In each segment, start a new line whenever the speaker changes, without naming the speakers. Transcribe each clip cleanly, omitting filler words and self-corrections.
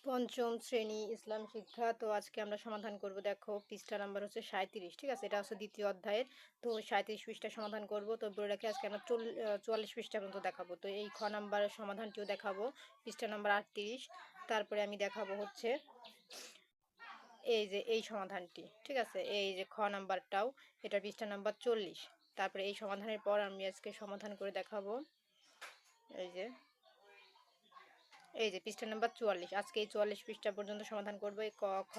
পঞ্চম শ্রেণী ইসলাম শিক্ষা। তো আজকে আমরা সমাধান করব। দেখো পৃষ্ঠা নাম্বার হচ্ছে 37, ঠিক আছে? এটা হচ্ছে দ্বিতীয় অধ্যায়ের। তো 37 পৃষ্ঠা সমাধান করব। তো বলে রাখি আজকে আমরা 44 পৃষ্ঠা পর্যন্ত দেখাবো। তো এই খ নাম্বারের সমাধানটিও দেখাবো, পৃষ্ঠা নাম্বার 38। তারপরে আমি দেখাবো হচ্ছে এই যে এই সমাধানটি, ঠিক আছে? এই যে খ নাম্বারটাও, এটা পৃষ্ঠা নাম্বার 40। তারপরে এই সমাধানের পর আমি আজকে সমাধান করে দেখাবো এই যে পৃষ্ঠা নাম্বার 44। আজকে এই 44 পৃষ্ঠা পর্যন্ত সমাধান করবো, এই ক, খ,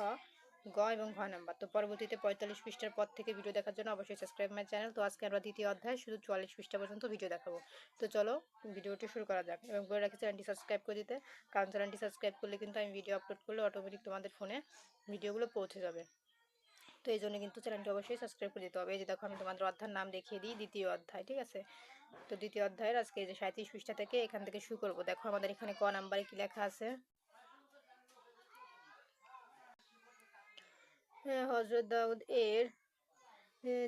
গ এবং ঘ নাম্বার। তো পরবর্তীতে 45 পৃষ্ঠার পর থেকে ভিডিও দেখার জন্য অবশ্যই সাবস্ক্রাইব মাই চ্যানেল। তো আজকে আমরা দ্বিতীয় অধ্যায় শুধু 44 পৃষ্ঠা পর্যন্ত ভিডিও দেখাবো। তো চলো ভিডিওটি শুরু করা যাক, এবং বলে রাখি চ্যানেলটি সাবস্ক্রাইব করে দিতে, কারণ চ্যানেলটি সাবস্ক্রাইব করলে কিন্তু আমি ভিডিও আপলোড করলে অটোমেটিক তোমাদের ফোনে ভিডিওগুলো পৌঁছে যাবে। তো এই জন্য কিন্তু চ্যানেলটি অবশ্যই সাবস্ক্রাইব করে দিতে হবে। এই যে দেখো আমি তোমাদের অধ্যায়ের নাম দেখিয়ে দিই, দ্বিতীয় অধ্যায়, ঠিক আছে? তো দ্বিতীয় অধ্যায়ের আজকে এই যে 37 পৃষ্ঠা থেকে এখান থেকে শুরু করবো। দেখো আমাদের এখানে ক নাম্বারে কি লেখা আছে। হযরত দাউদ এর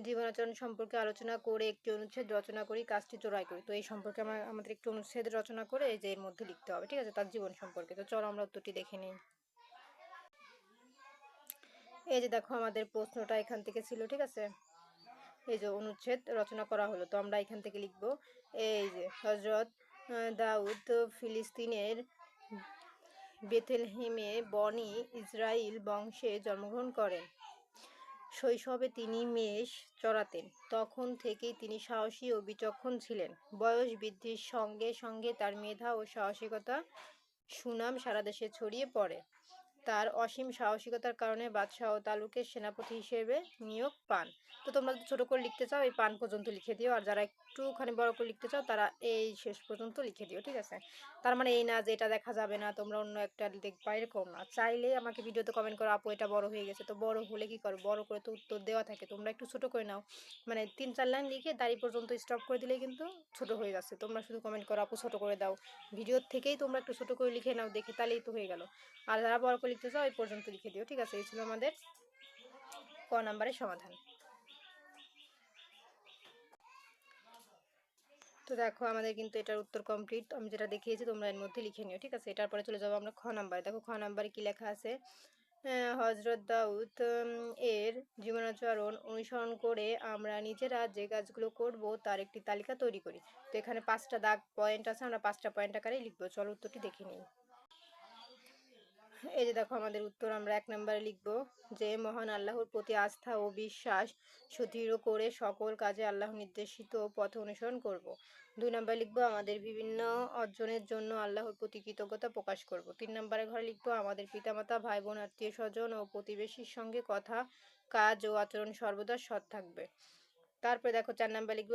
জীবনাচরণ সম্পর্কে আলোচনা করে একটি অনুচ্ছেদ রচনা করি, কাজটি জোড়াই করি। তো এই সম্পর্কে আমাদের একটি অনুচ্ছেদ রচনা করে এই যে এর মধ্যে লিখতে হবে, ঠিক আছে? তার জীবন সম্পর্কে। তো চলো আমরা উত্তরটি দেখে নিই। এই যে দেখো আমাদের প্রশ্নটা এখান থেকে ছিল, ঠিক আছে? এই যে অনুচ্ছেদ রচনা করা হলো, তো আমরা এখান থেকে লিখব এই যে হযরত দাউদ ফিলিস্তিনের বেথলেহেমে বনি ইসরাইল বংশে জন্মগ্রহণ করেন। শৈশবে তিনি মেষ চড়াতেন। তখন থেকেই তিনি সাহসী ও বিচক্ষণ ছিলেন। বয়স বৃদ্ধির সঙ্গে সঙ্গে তার মেধা ও সাহসিকতা সুনাম সারা দেশে ছড়িয়ে পড়ে। তার অসীম সাহসিকতার কারণে বাদশাহ ও তালুকের সেনাপতি হিসেবে নিয়োগ পান। তো তোমরা যদি ছোট করে লিখতে চাও এই পান পর্যন্ত লিখে দিও, আর যারা একটুখানি বড় করে লিখতে চাও তারা এই শেষ পর্যন্ত লিখে দিও, ঠিক আছে? তার মানে এই না যে এটা দেখা যাবে না, তোমরা অন্য একটা দেখবা, এরকম না। চাইলে আমাকে ভিডিওতে কমেন্ট করো, আপু এটা বড় হয়ে গেছে। তো বড় হলে কি করো, বড় করে তো উত্তর দেওয়া থাকে, তোমরা একটু ছোট করে নাও। মানে 3-4 লাইন লিখে দাঁড়ি পর্যন্ত স্টপ করে দিলেই কিন্তু ছোট হয়ে যাচ্ছে। তোমরা শুধু কমেন্ট করো আপু ছোট করে দাও, ভিডিওর থেকেই তোমরা একটু ছোট করে লিখে নাও দেখে, তাহলেই তো হয়ে গেল। আর যারা বড় করে লিখতে চাও এই পর্যন্ত লিখে দিও, ঠিক আছে? এই ছিল আমাদের ক নাম্বারের সমাধান। তো দেখো আমাদের কিন্তু এটার উত্তর কমপ্লিট। আমি যেটা দেখিয়েছি তোমরা এর মধ্যে লিখে নিও, ঠিক আছে? এটার পরে চলে যাবো আমরা খ নাম্বারে। দেখো খ নাম্বারে কি লেখা আছে। হযরত দাউদ এর জীবনাচরণ অনুসরণ করে আমরা নিজেরা যে কাজগুলো করব তার একটি তালিকা তৈরি করি। তো এখানে 5টা দাগ পয়েন্ট আছে, আমরা 5টা পয়েন্ট আকারেই লিখবো। চলো উত্তরটি দেখে নিই। এই যে দেখো আমাদের উত্তর আমরা 1 নম্বরে লিখব যে মহান আল্লাহর প্রতি আস্থা ও বিশ্বাস সুদৃঢ় করে সকল কাজে আল্লাহ নির্দেশিত পথ অনুসরণ করব। 2 নম্বরে লিখব আমাদের বিভিন্ন অর্জনের জন্য আল্লাহর প্রতি কৃতজ্ঞতা প্রকাশ করব। 3 নম্বরের ঘরে লিখব আমাদের পিতামাতা ভাই বোন আত্মীয় স্বজন ও প্রতিবেশীর সঙ্গে কথা কাজ ও আচরণ সর্বদা সৎ থাকবে। তারপরে দেখো 4 নাম্বার লিখব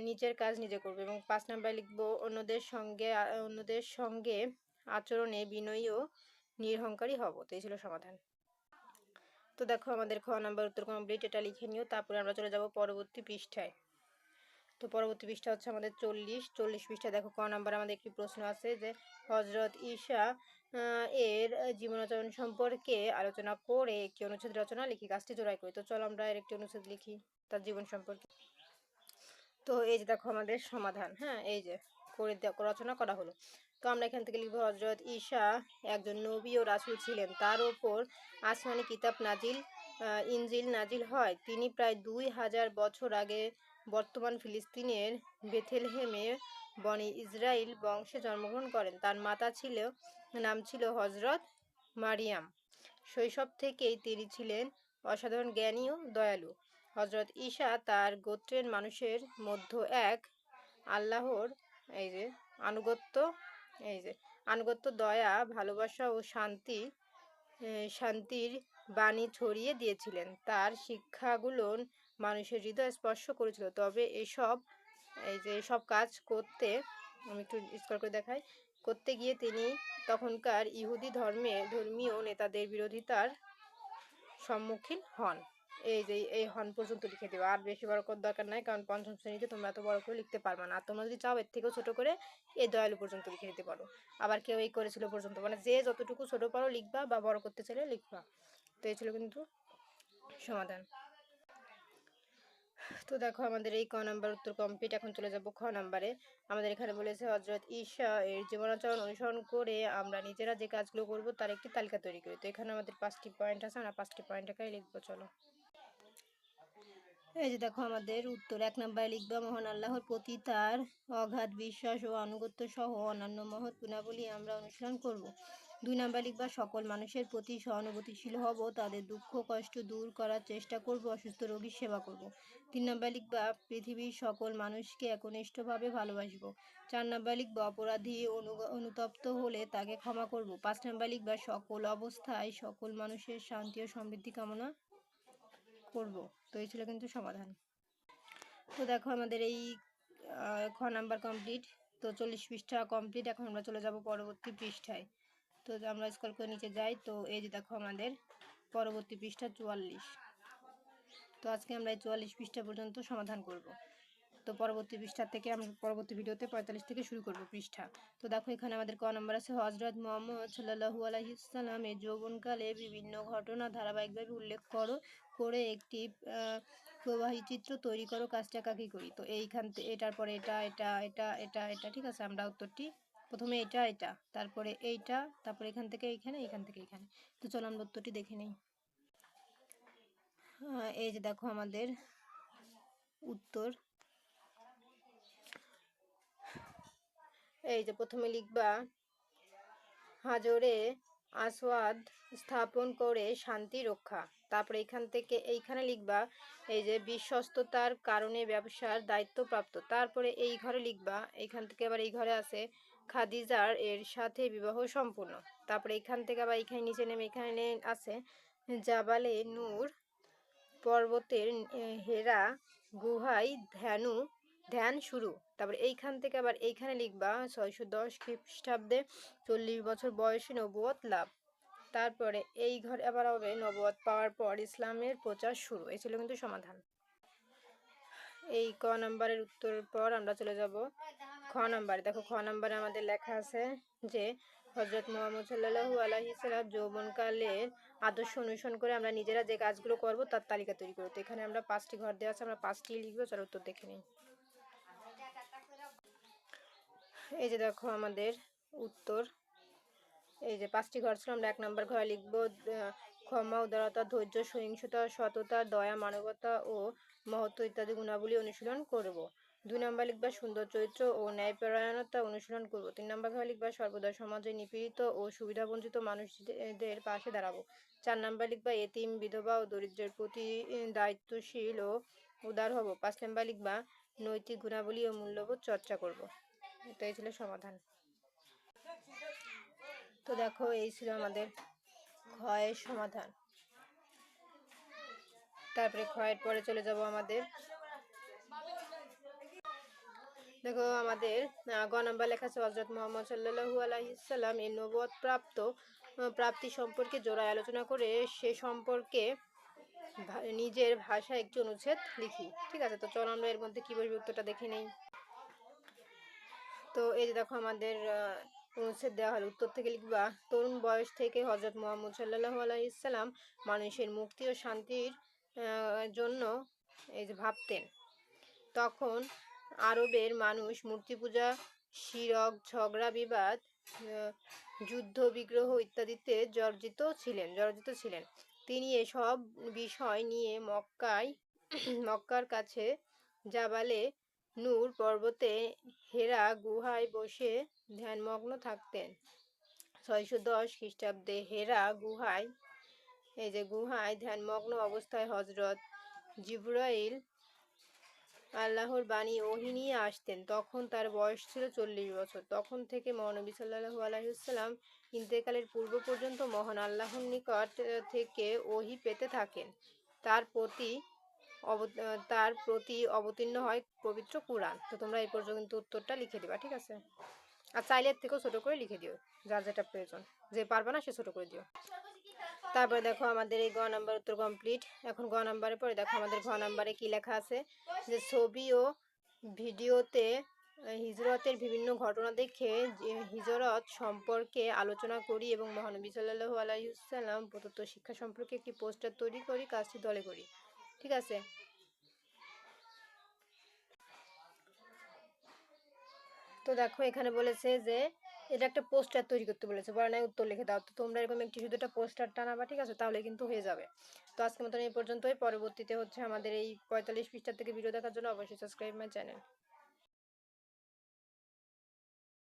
নিজের কাজ নিজে করব, এবং 5 নাম্বার লিখব অন্যদের সঙ্গে আচরণে বিনয়ী ও নিরহংকারী হব। তো এই ছিল সমাধান। তো দেখো আমাদের খ নাম্বার উত্তর কমপ্লিট, এটা লিখে নিও। তারপরে আমরা চলে যাব পরবর্তী পৃষ্ঠায়। তো পরবর্তী পৃষ্ঠা হচ্ছে আমাদের 40 পৃষ্ঠা। দেখো ক নাম্বার আমাদের একটি প্রশ্ন আছে যে হযরত ঈসা এর জীবনাচরণ সম্পর্কে আলোচনা করে একটি অনুচ্ছেদ রচনা লিখি, কাজটি জোড়াই করি। তো চলো আমরা এর একটি অনুচ্ছেদ লিখি তার জীবন সম্পর্কে। তো এই যে দেখো আমাদের সমাধান, হ্যাঁ, এই যে করে রচনা করা হলো। তো আমরা এখান থেকে লিখব হযরত ঈসা একজন নবী ও রাসূল ছিলেন। তার উপর আসমানি কিতাব ইনজিল নাজিল হয়। তিনি প্রায় 2000 বছর আগে বর্তমান ফিলিস্তিনের বেথলেহেমে বনি ইসরাইল বংশে জন্মগ্রহণ করেন। তার নাম ছিল হযরত মারিয়াম। শৈশব থেকেই তিনি ছিলেন অসাধারণ জ্ঞানী ও দয়ালু। হযরত ঈসা তার গোত্রের মানুষের মধ্যে আল্লাহর এই যে আনুগত্য এই যে আনুগত্য, দয়া, ভালোবাসা ও শান্তির বাণী ছড়িয়ে দিয়েছিলেন। তার শিক্ষাগুলো মানুষের হৃদয় স্পর্শ করেছিল। তবে এসব কাজ করতে, আমি একটু স্ক্রল করে দেখাই, করতে গিয়ে তিনি তখনকার ইহুদি ধর্মীয় নেতাদের বিরোধিতার সম্মুখীন হন। এই যে এই হন পর্যন্ত লিখে দেবো, আর বেশি বড় করার দরকার নাই, কারণ পঞ্চম শ্রেণীতে তোমরা এত বড় করে লিখতে পারবে না। আর তোমরা যদি চাও এর থেকেও ছোট করে এই দয়ালু পর্যন্ত লিখে দিতে পারো। আবার কেউ এই করেছিল পর্যন্ত, মানে যে যতটুকু ছোট পারো লিখবা, বা বড় করতে চাইলে লিখবা। তো এই ছিল কিন্তু সমাধান। তো দেখো আমাদের এই ক নাম্বার উত্তর কমপ্লিট। এখন চলে যাব খ নাম্বারে। আমাদের এখানে বলেছে হযরত ঈসা এর জীবনাচরণ অনুসরণ করে আমরা নিজেরা যে কাজগুলো করব তার একটি তালিকা তৈরি করি। তো এখানে আমাদের 5টি পয়েন্ট আছে, আমরা 5টি পয়েন্ট একাই লিখবো। চলো, এই যে দেখো আমাদের উত্তর। 1 নম্বরে লিখবা মহান আল্লাহর প্রতি তার অগাধ বিশ্বাস ও আনুগত্য সহ অন্যান্য মহৎ গুণাবলী আমরা অনুসরণ করব। 2 নম্বরে লিখবা সকল মানুষের প্রতি সহানুভূতিশীল হব, তাদের দুঃখ কষ্ট দূর করার চেষ্টা করব, অসুস্থ রোগীর সেবা করব। 3 নম্বরে লিখবা পৃথিবীর সকল মানুষকে একনিষ্ঠভাবে ভালোবাসব। 4 নম্বরে লিখবা অপরাধী অনুতপ্ত হলে তাকে ক্ষমা করব। 5 নম্বরে লিখবা সকল অবস্থায় সকল মানুষের শান্তি ও সমৃদ্ধি কামনা করব। তো এই ছিল কিন্তু সমাধান। তো দেখো আমাদের এই খ নাম্বার কমপ্লিট। তো 40 পৃষ্ঠা কমপ্লিট। এখন আমরা চলে যাব পরবর্তী পৃষ্ঠায়। তো আমরা স্ক্রল করে নিচে যাই। তো এই যে দেখো আমাদের পরবর্তী পৃষ্ঠা 44। তো আজকে আমরা এই 44 পৃষ্ঠা পর্যন্ত সমাধান করব। তো পরবর্তী পৃষ্ঠা থেকে আমরা পরবর্তী ভিডিওতে 45 থেকে শুরু করব পৃষ্ঠা। তো দেখো এখানে আমাদের ক নাম্বার আছে হযরত মুহাম্মদ সাল্লাল্লাহু আলাইহি সাল্লামের যৌবনকালে বিভিন্ন ঘটনা ধারাবাহিকভাবে উল্লেখ করে একটি প্রবাহী চিত্র তৈরি করো। কাজটা কাকে করি? তো এইখান থেকে এটার পরে এটা এটা এটা এটা এটা ঠিক আছে। আমরা উত্তরটি প্রথমে এটা এটা, তারপরে এইটা, তারপরে এখান থেকে এইখানে, এখান থেকে এখানে। তো চলো আমরা উত্তরটি দেখে নিই। এই যে দেখো আমাদের উত্তর। এই যে প্রথমে লিখবা হাজরে আসওয়াদ স্থাপন করে শান্তি রক্ষা। তারপরে এখান থেকে এইখানে লিখবা এই যে বিশ্বস্ততার কারণে ব্যবসার দায়িত্বপ্রাপ্ত। তারপরে এই ঘরে লিখবা, এইখান থেকে আবার এই ঘরে আছে খাদিজার এর সাথে বিবাহ সম্পূর্ণ। তারপরে এখান থেকে আবার এইখানে নিচে নেমে এখানে আছে জাবালে নূর পর্বতের হেরা গুহায় ধ্যান শুরু। তারপরে এইখান থেকে আবার এইখানে লিখবা 610 খ্রিস্টাব্দে 40 বছর বয়সে নবুয়ত লাভ। তারপরে এই ঘরে আবার হবে নবুয়ত পাওয়ার পর ইসলামের প্রচার শুরু। এই ছিল কিন্তু সমাধান। এই ক নাম্বারের উত্তরের পর আমরা চলে যাব খ নাম্বারে। দেখো খ নাম্বারে আমাদের লেখা আছে যে হযরত মুহাম্মদ সাল্লাল্লাহু আলাইহি সাল্লাম যৌবনকালের আদর্শ অনুসরণ করে আমরা নিজেরা যে কাজগুলো করব তার তালিকা তৈরি করব। তো এখানে আমরা 5টি ঘর দেওয়া আছে, আমরা 5টি লিখবো। চলো উত্তর দেখে নিই। এই যে দেখো আমাদের উত্তর। এই যে 5টি ঘর ছিল, আমরা 1 নম্বর ঘরে লিখবো ক্ষমা, উদারতা, ধৈর্য, সহিংসতা, সততা, দয়া, মানবতা ও মহত্ব ইত্যাদি গুণাবলী অনুশীলন করব। 2 নম্বর লিখবা সুন্দর চরিত্র ও ন্যায়পরায়ণতা অনুশীলন করব। 3 নম্বর ঘরে লিখবা সর্বদা সমাজে নিপীড়িত ও সুবিধাবঞ্চিত মানুষদের পাশে দাঁড়াবো। 4 নম্বর লিখবা এতিম, বিধবা ও দরিদ্রের প্রতি দায়িত্বশীল ও উদার হব। 5 নম্বর লিখবা নৈতিক গুণাবলী ও মূল্যবোধ চর্চা করব। এটাই ছিল সমাধান। তো দেখো এই ছিল আমাদের ক্ষয়ের সমাধান। তারপরে ক্ষয়ের পরে চলে যাব আমাদের দেখো আমাদের গ নাম্বার লেখা আছে হযরত মুহাম্মদ সাল্লাল্লাহু আলাইহি সাল্লাম এর নবুয়ত প্রাপ্তি সম্পর্কে জোড়ায় আলোচনা করে সে সম্পর্কে নিজের ভাষায় একটি অনুচ্ছেদ লিখি। ঠিক আছে, তো চলো আমরা এর মধ্যে কি বলবো উত্তরটা দেখে নেই। তো এই যে দেখো আমাদের অনুচ্ছেদ দেওয়া হলো। উত্তর থেকে লিখবা তরুণ বয়স থেকে হযরত মুহাম্মদ সাল্লাল্লাহু আলাইহি সাল্লাম মানুষের মুক্তি ও শান্তির জন্য এই যে ভাবতেন। তখন আরবের মানুষ মূর্তি পূজা, শিরক, ঝগড়া বিবাদ, যুদ্ধ বিগ্রহ ইত্যাদিতে জর্জরিত ছিলেন। তিনি এসব বিষয় নিয়ে মক্কার কাছে জাবালে নূর পর্বতে হেরা গুহায় বসে ধ্যানমগ্ন থাকতেন। 610 খ্রিস্টাব্দে হেরা গুহায় ধ্যানমগ্ন অবস্থায় হযরত জিবরাইল আল্লাহর বাণী ওহী নিয়ে আসতেন। তখন তার বয়স ছিল 40 বছর। তখন থেকে মহানবী সাল্লাল্লাহু আলাইহি ওয়াসাল্লাম ইন্তেকালের পূর্ব পর্যন্ত মহান আল্লাহর নিকট থেকে ওহী পেতে থাকেন। তার প্রতি অবতীর্ণ হয় পবিত্র কুরআন। তো তোমরা এই পর্যন্ত উত্তরটা লিখে দিবা, ঠিক আছে? আর চাইলে এর থেকেও ছোট করে লিখে দিও, যার যেটা প্রয়োজন। যে পারবে না সে ছোট করে দিও। তারপরে দেখো আমাদের এই গ নাম্বার উত্তর কমপ্লিট। এখন গ নাম্বারের পরে দেখো আমাদের ঘ নাম্বারে কি লেখা আছে যে ছবি ও ভিডিওতে হিজরতের বিভিন্ন ঘটনা দেখে হিজরত সম্পর্কে আলোচনা করি এবং মহানবী সাল্লাল্লাহু আলাইহি ওয়াসাল্লাম প্রদত্ত শিক্ষা সম্পর্কে একটি পোস্টার তৈরি করি। কাজটি দলে করি। ঠিক আছে, তো দেখো এখানে বলেছে যে এটা একটা পোস্টার তৈরি করতে বলেছে, বলে নাই উত্তর লিখে দাও। তো তোমরা এরকম একটি শুধু একটা পোস্টার টানাবা, ঠিক আছে, তাহলে কিন্তু হয়ে যাবে। তো আজকের মতন এই পর্যন্তই। পরবর্তীতে হচ্ছে আমাদের এই 45 পৃষ্ঠা থেকে ভিডিও দেখার জন্য অবশ্যই সাবস্ক্রাইব মাই চ্যানেল।